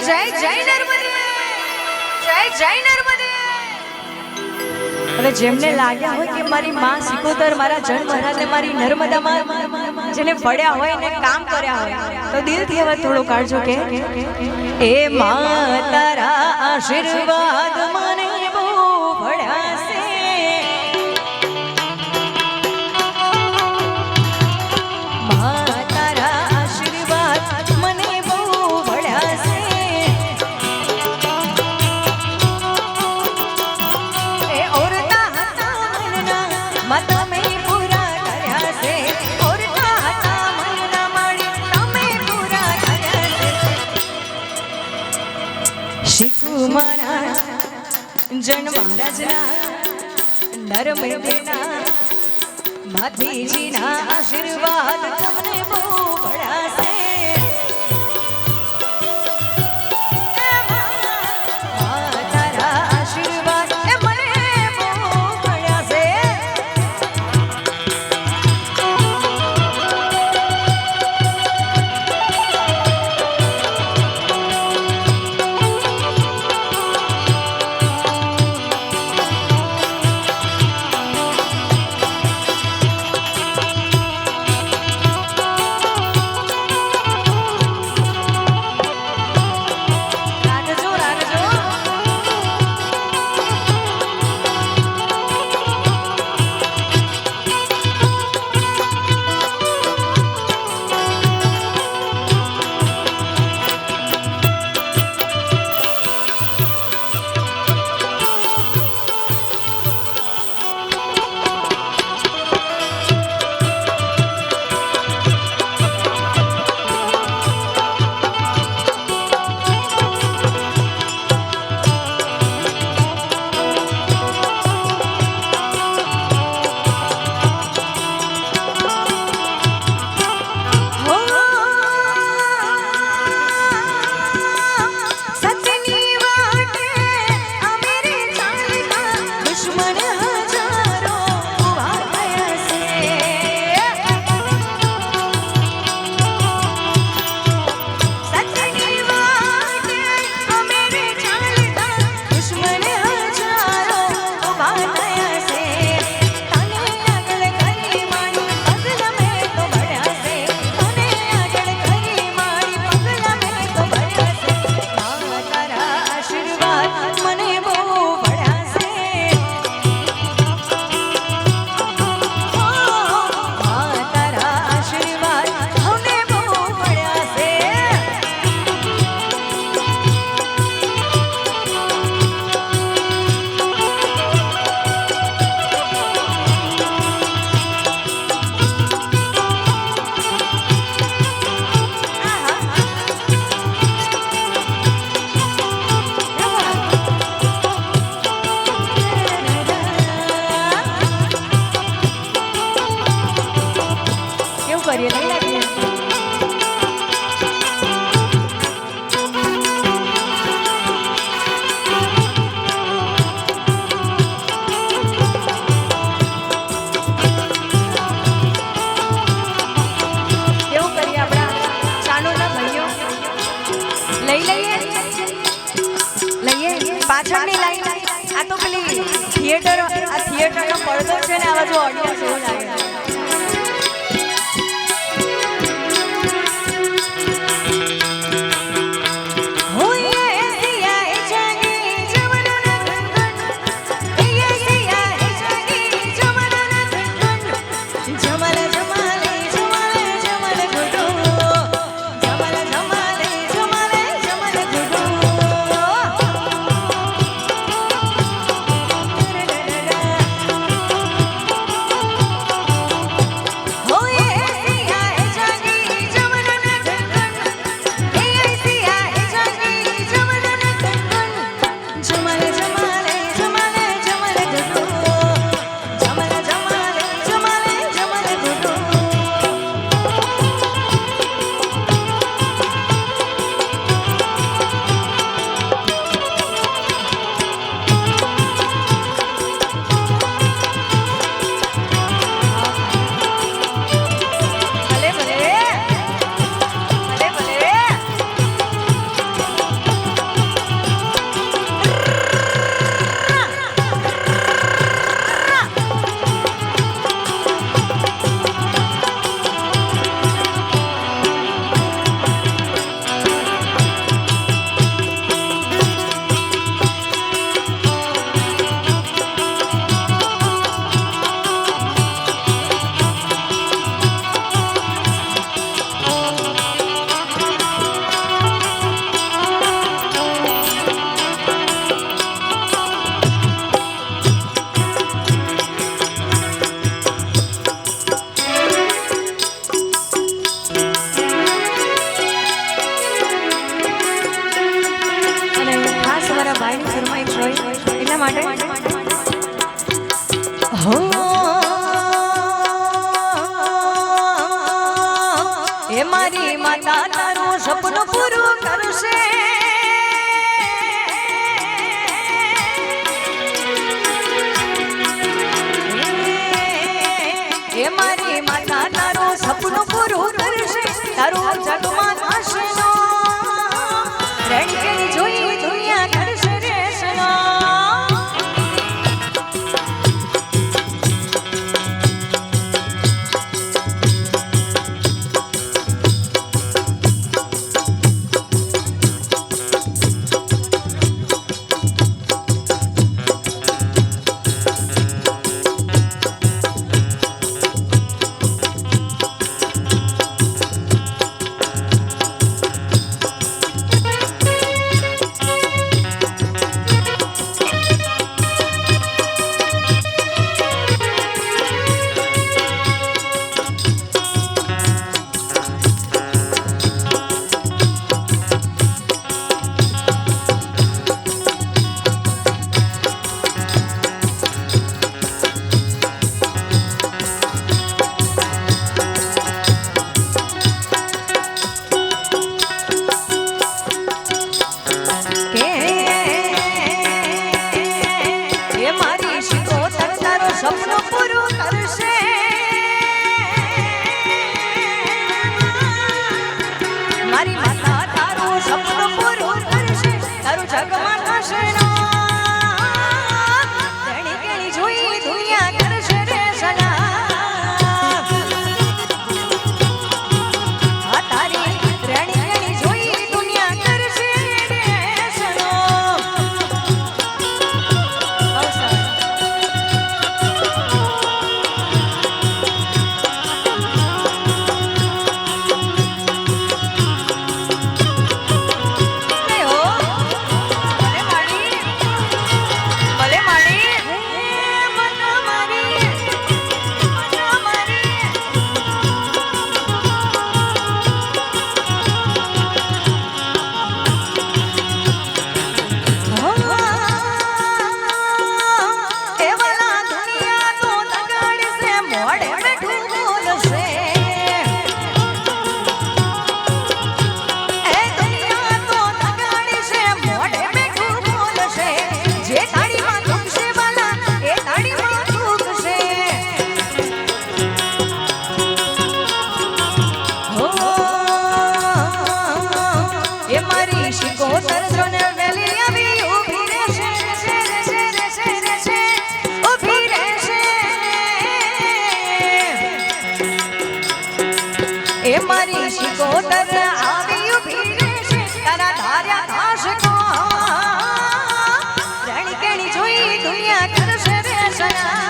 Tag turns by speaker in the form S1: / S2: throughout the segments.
S1: જય જય નર્મદે, જય જય નર્મદે। હવે જેમને લાગ્યા હોય કે મારી માં સિકોતર મારા જન્મહરાને મારી નર્મદામાં જેને ફળ્યા હોય ને કામ કર્યા હોય તો દિલથી હવે થોડો કાઢજો કે એ માં તારા આશીર્વાદ મને બહુ ફળ્યા છે। જન મહારાજના નર્મદેના માધીજીના આશીર્વાદ તમને બહુ મળ્યા છે। તારા આશીર્વાદ મને બહુ મળ્યા છે। પાછળની લાઈન આ તો પેલી થિયેટરનો પડદો છે ને આ બાજુ ઓડિયન્સ એવું લાગે છે। માટે હો એ મારી માતા તારું સપનું પૂરું કરશે એ મારી માતા તારું સપનું પૂરું કરશે તારું જગમાં થશે રણકે જોઈ દુનિયા કરશે રે સના સપનું પૂરું કરશે મારી માતા તારું સપનું પૂરું કરશે તારું જગમાં થશે રણી કેણી જોઈ દુનિયા કરશે રે સના આ તારી રણી કેણી જોઈ દુનિયા કરશે રે સનો એ મારી શિકોતર આવી ઉભી રહેશે તારા ધાર્યા થશે કો રણી કેણી જોઈ દુનિયા કરશે રે સના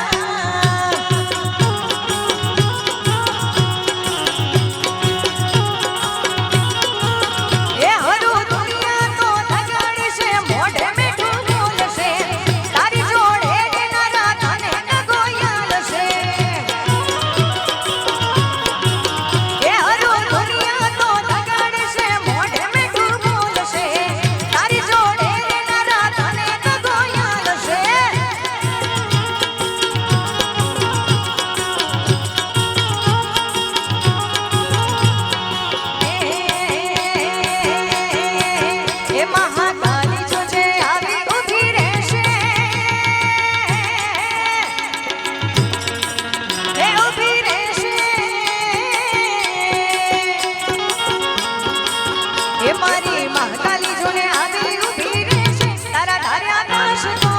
S1: એ હરું દુનિયા તો લગાડશે મોઢે મીઠું બોલશે તારી જોડે દેનારા તને ગોયાલશે મારી મહાકાલી જોને આવી ઉભી રહેશે તારા ધાર્યા થશે કો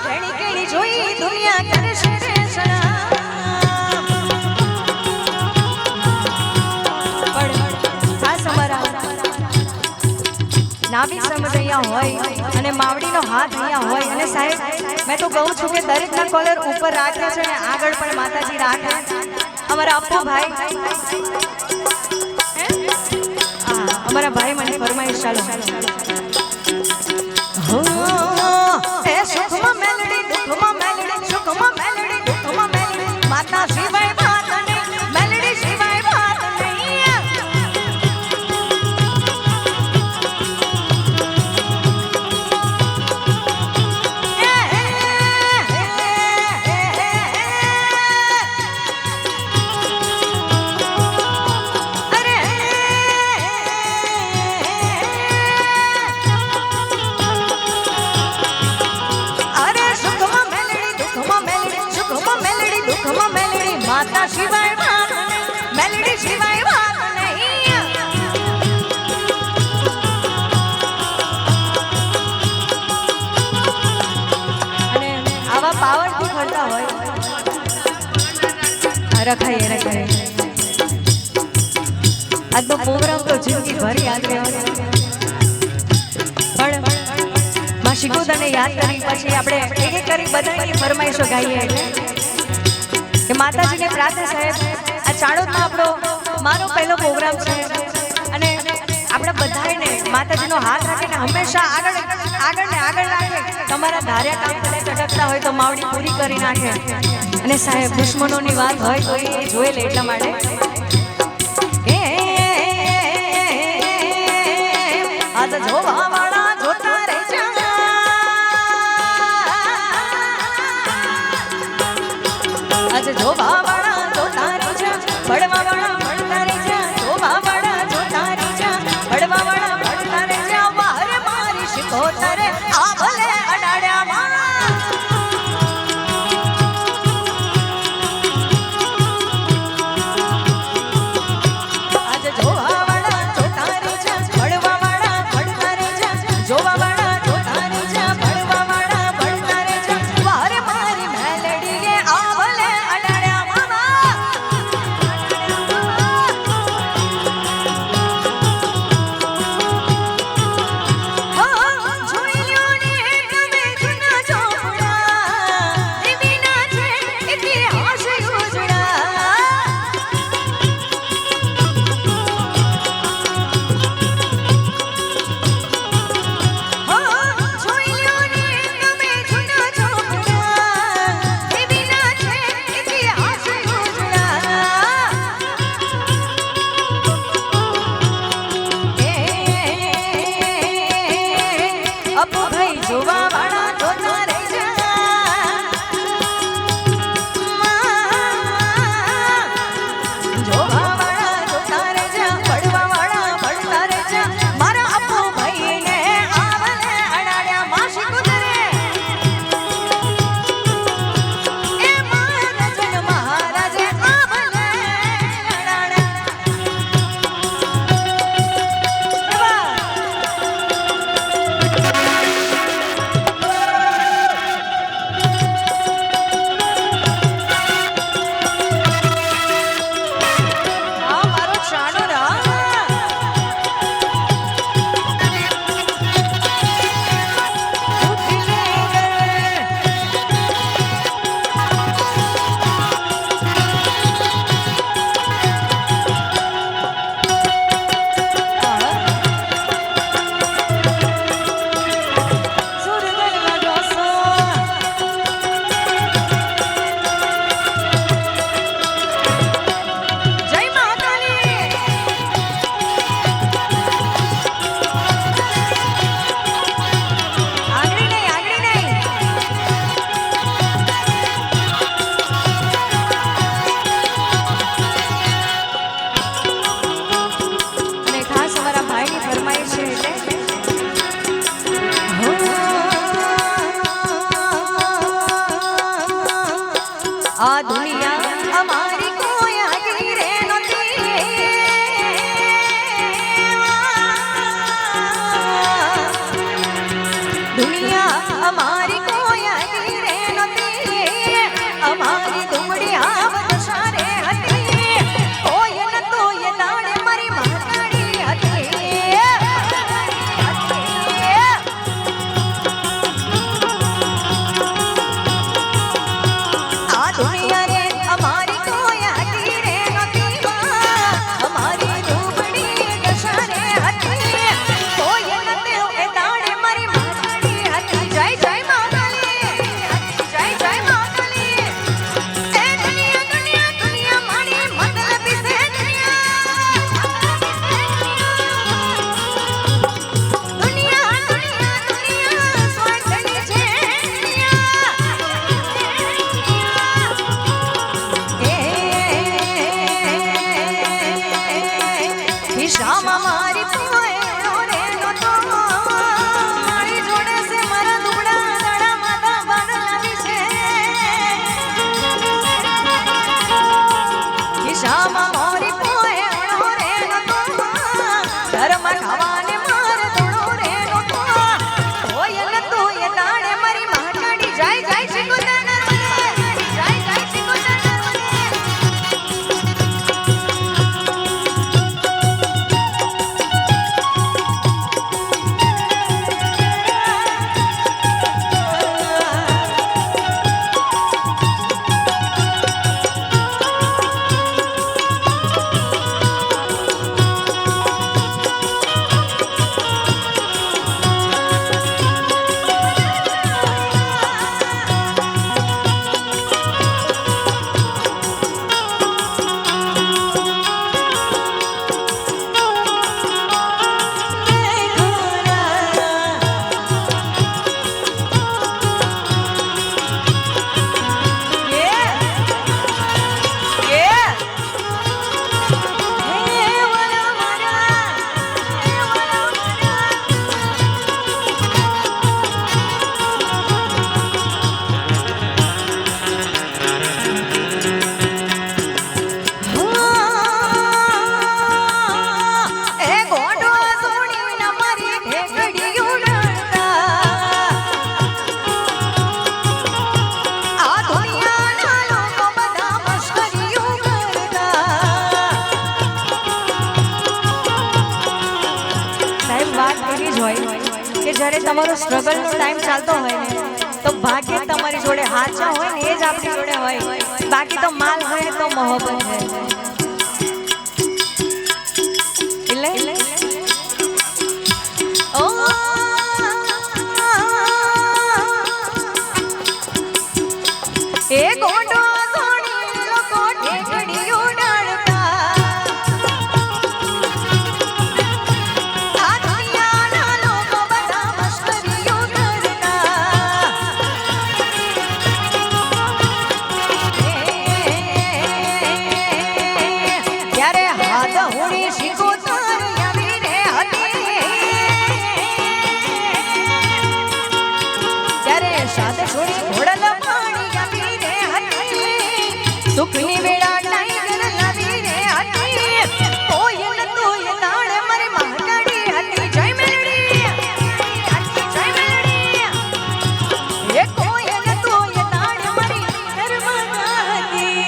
S1: રણી કેણી જોઈ દુનિયા કરશે રે સના પણ ખાસ અમારા નાભી સમજ અહીંયા હોય અને માવડીનો હાથ અહીંયા હોય અને સાહેબ મેં તો કહું છું કે દરેકના કોલર ઉપર રાખ્યા છે અને આગળ પણ માતાજી રાખે અમારા અપ્પુ ભાઈ हमारा भाई મને ફરમાઈશ ચાલો હો એ સુખમાં મેલડી દુખમાં મેલડી સુખમાં મેલડી દુખમાં મેલડી માતા સિવાય વાત નહીં મેલડી સિવાય વાત નહીં રખાય આજનો પ્રોગ્રામ તો જિંદગી ભર યાદ રહેવાનો પણ માં શિકોતરને યાદ કરી પછી આપણે એક એક કરી બધાની ફરમાઈશો ગાઈએ કે માતાજીને પ્રાર્થના સાહેબ આ ચાણોદમાં આપણો મારો પહેલો પ્રોગ્રામ છે અને આપણે બધાને માતાજીનો હાથ રાખીને હંમેશા આગળ રાખે તમારા ધાર્યા કામ ભલે ચટકતા હોય તો માવડી પૂરી કરી નાખે અને સાહેબ દુશ્મનોની વાત હોય તો એ જોઈ લે એટલા માટે આજ જોવા વાળા જોતા રહેજો આજ જોવા વાળા જોતા રહેજો પડવા વાળા પડતા રહેજો જોવા વાળા જોતા રહેજો પડવા વાળા પડતા રહેજો વારે મારી શિકોતરે આ ભલે અડાડ્યા માં આજ જોવા વાળા જોતા રહેજો પડવા વાળા પડતા રહેજો જ હોય કે જ્યારે તમારો સ્ટ્રગલનો ટાઈમ ચાલતો હોય ને તો ભાગ્ય તમારી જોડે હાચા હોય ને એ જ આપણી જોડે હોય, બાકી તો માલ હોય તો મોહબ્બત હોય. એટલે ઓ એ ગોંડો ગોણી લોકો ઠેકડી ઉડાડતા, આ દુનિયાના લોકો બધા મસ્કરીઓ કરતા. ત્યારે હાથ હુડી શીખોતર આવી રે હતી, ત્યારે સાથ છોડી ઘોડલ સુખની વેળા ટાઈગર લાવી રે હતી, કોયલ તોય તાણે મારી મહાકાળી હતી. જય મેલડી જય મેલડી, એ કોયલ તોય તાણે મારી નર્મદા હતી.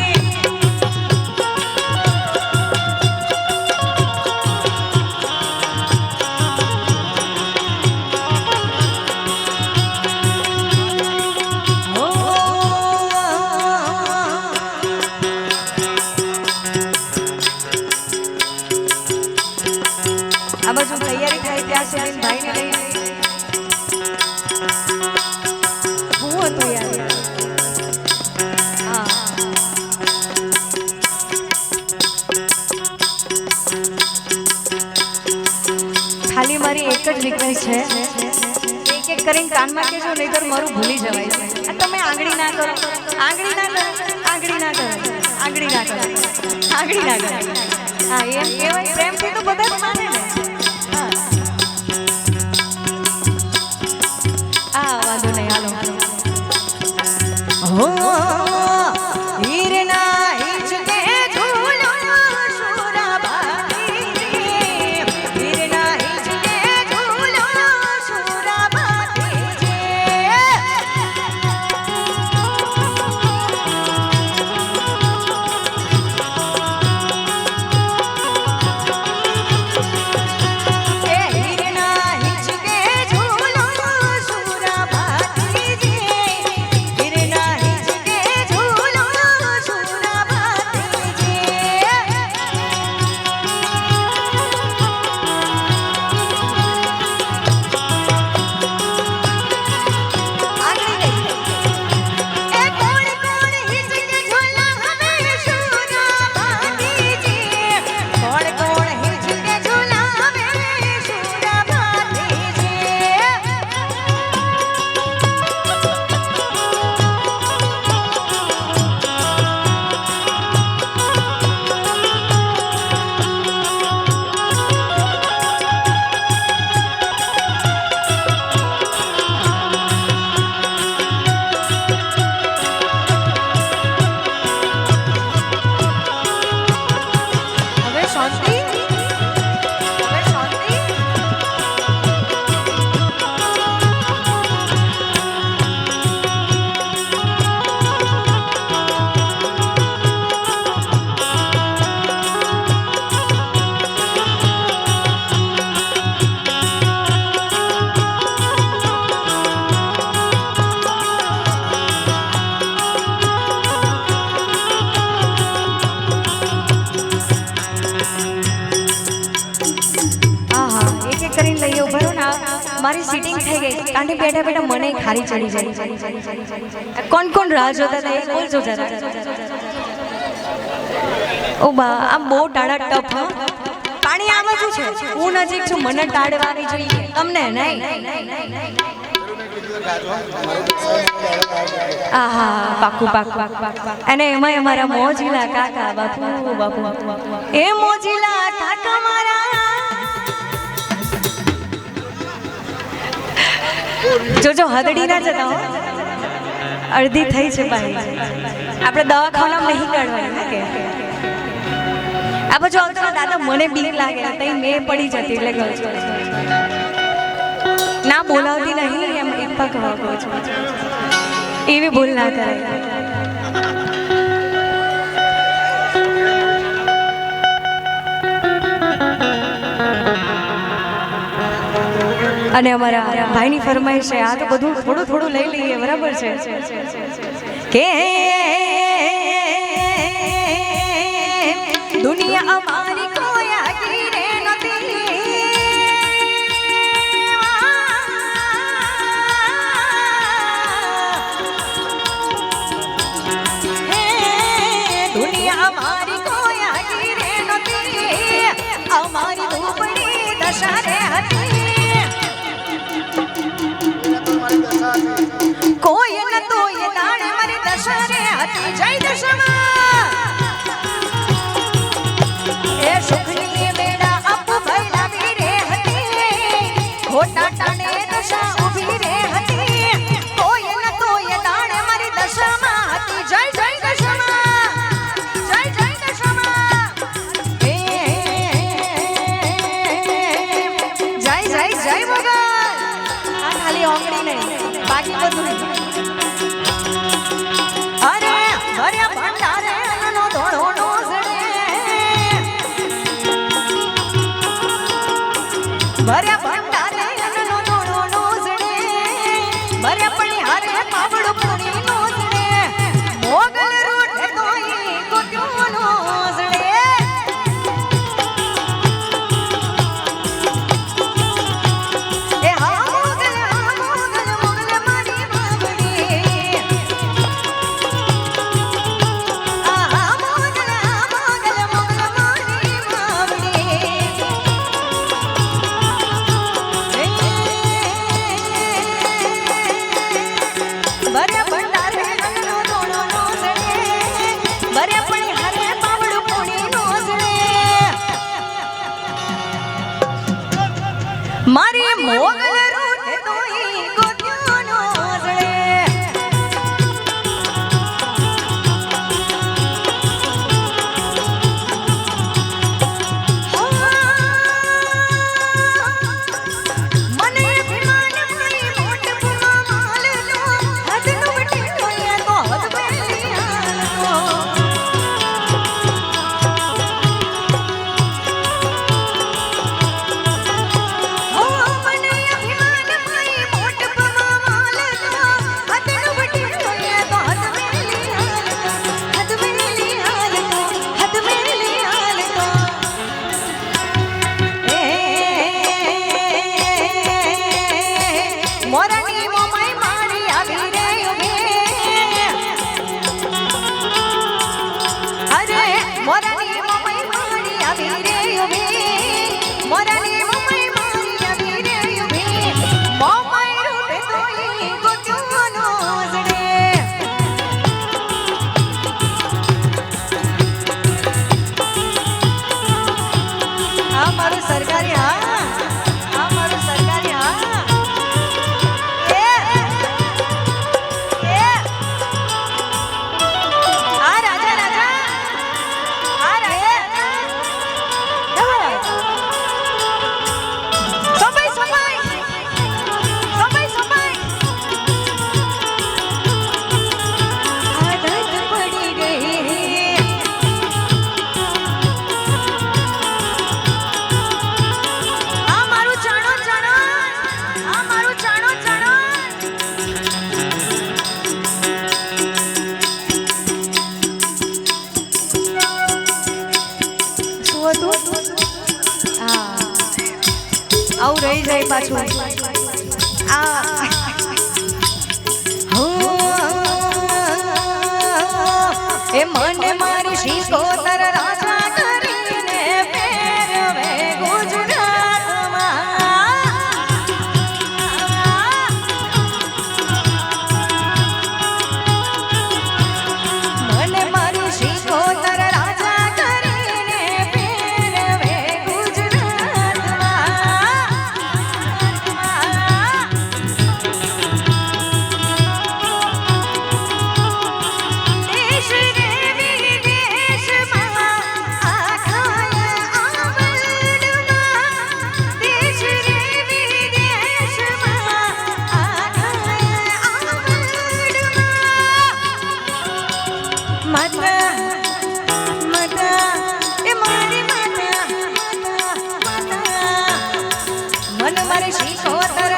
S1: આ બાજુ તૈયારી થાય ત્યાં સુધી ભાઈને લઈ હું હતું યાર. હા ખાલી મારી એક જ રિક્વેસ્ટ છે, એક એક કરીને કાનમાં કહેજો, નહીંતર મારું ભૂલી જવાય છે. આ તમે આંગળી ના કરો, આંગળી ના કરો, આંગળી ના કરો, આંગળી ના કરો, આંગળી ના કરો. હા એમ કહેવાય પ્રેમથી તો બધા જ માને ને. વાંધો નહીં, હાલો હો હીરના હિંચકે ઝૂલો સુરાબાતી, હીરના હિંચકે ઝૂલો સુરાબાતી. મારી સીટિંગ થઈ ગઈ, કાંઠે બેઠા બેઠા મને ખારી ચડી જાય. કોણ કોણ રાહ જોતા હતા એ બોલજો જરા. ઓ બા આ બહુ ટાળા ટપ. પાણી આ બાજુ છે, હું નજીક છું, મને ટાળવાની જોઈએ, તમને નહીં. આહા પાકું પાકું. અને એમાં અમારા મોજીલા કાકા, બાપુ બાપુ એ મોજીલા કાકા મારા. જોજો હદડી ના જતા હો, અડધી થઈ છે ભાઈ. આપણે દવાખાનામાં નહીં કાઢવાની કે આ બાજુ આવતા દાદા મને બીક લાગે, તઈ મેં પડી જતી એટલે કહું છું ના બોલાવતી નહીં એમ એકપા કહો છો, એવી ભૂલ ના કરાય. અને અમારા ભાઈની ફરમાઈશ છે આ તો બધું થોડું થોડું લઈ લઈએ બરાબર છે કે દુનિયા અમારી કોઈ આગી રે નથી દુનિયા અમારી કોઈ આગી રે નથી અમારી ધૂપડી દશા રે હતી કોઈ નતો એ દાડે મારી દશા રે હતી જય દશામાં એ સુખની બેડા અપ ભૈલા વીરે હતી ખોટા ટાણે દશા ઊભી રે હતી કોઈ નતો એ દાડે મારી દશામાં હતી જય જય દશામાં જય જય દશામાં જય જય જય ભગવાન આ ખાલી ઓંગળી નહીં બાકી બધું અરે ભર્યા ભંડારે અન્નનો ધોળો નો સડે ભર્યા ભંડારે અન્નનો ધોળો નો સડે ભર્યા પણી હારે પાવડું પૂરી નો સડે મોગલ રૂઠ તોય ગોટ્યો નો સડે એ હા મોગલ મારી બાવડી આ મોગલ મારી બાવડી ભર્યા ભંડારે અન્નનો ધોળો નો સડે ભર્યા પણી હારે પાવડું પૂરી નો સડે મારી મોગલ રૂઠ તોય ગોત્યો નો સડે મને અભિમાન મારી મોટ પુમા માલનો હદનો વટીનો એ તો હદ પેલી હાલનો મને અભિમાન મારી મોટ પુમા માલનો હદનો વટીનો એ તો હદ પેલી હાલનો હદ પેલી હાલનો હદ પેલી હાલનો મોરાની મોમાઈ મારી આવી રે ઉભી અરે મોરાની મોમાઈ મારી આવી રે ઉભી મોરાની મોમાઈ મારી આવી રે ઉભી મોમાઈ રૂઠે તોય ગોત્યો નો સડે આ મારું સરકારી હા આ મારું સરકારી હા આ રાજા રાજા આ રાજા સબાઈ સબાઈ સબાઈ સબાઈ આદત પડી ગઈ આ મારું ચાણો ચાણો આ મારું ચાણો ચાણો શું હતું હા આવું રહી જાય પાછું આ એ મને મારી શીખોતર રાજા કરીને ફેરવે ગુજરાતમાં મને મારી શીખોતર રાજા કરીને ફેરવે ગુજરાતમાં દેશ રે વિદેશમાં મન મારે શીખો તર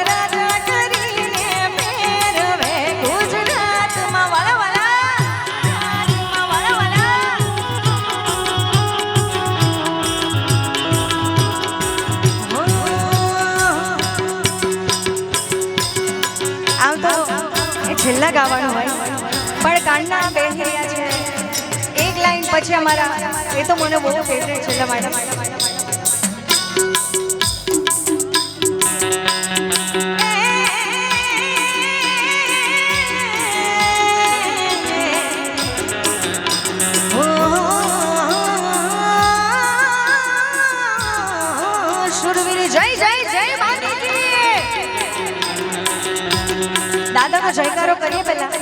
S1: છેલ્લા ગાવાનું હોય પણ કાનના બેસી રહ્યા છે એક લાઈન પછી અમારા એ તો મને બહુ ફેવરેટ છેલ્લા માટે દાદાનો જયકારો કરીએ પહેલા